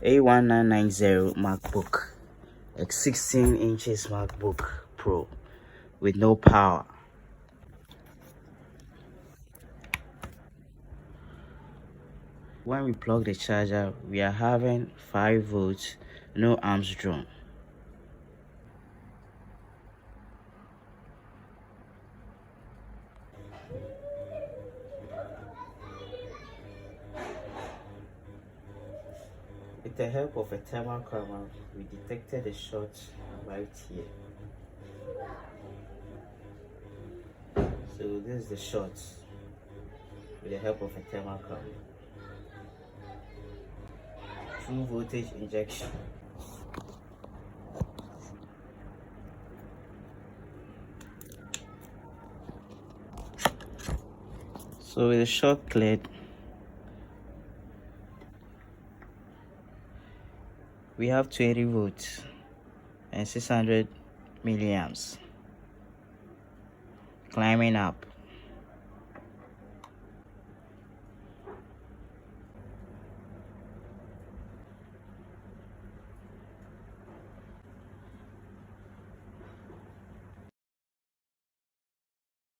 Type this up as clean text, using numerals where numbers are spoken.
A1990 MacBook, a 16 inches MacBook Pro with no power. When we plug the charger, we are having 5 volts, no amps drawn. With the help of a thermal camera, we detected a short right here. So this is the short with the help of a thermal camera. True voltage injection. So with the short cleared, we have 20 volts and 600 milliamps climbing up.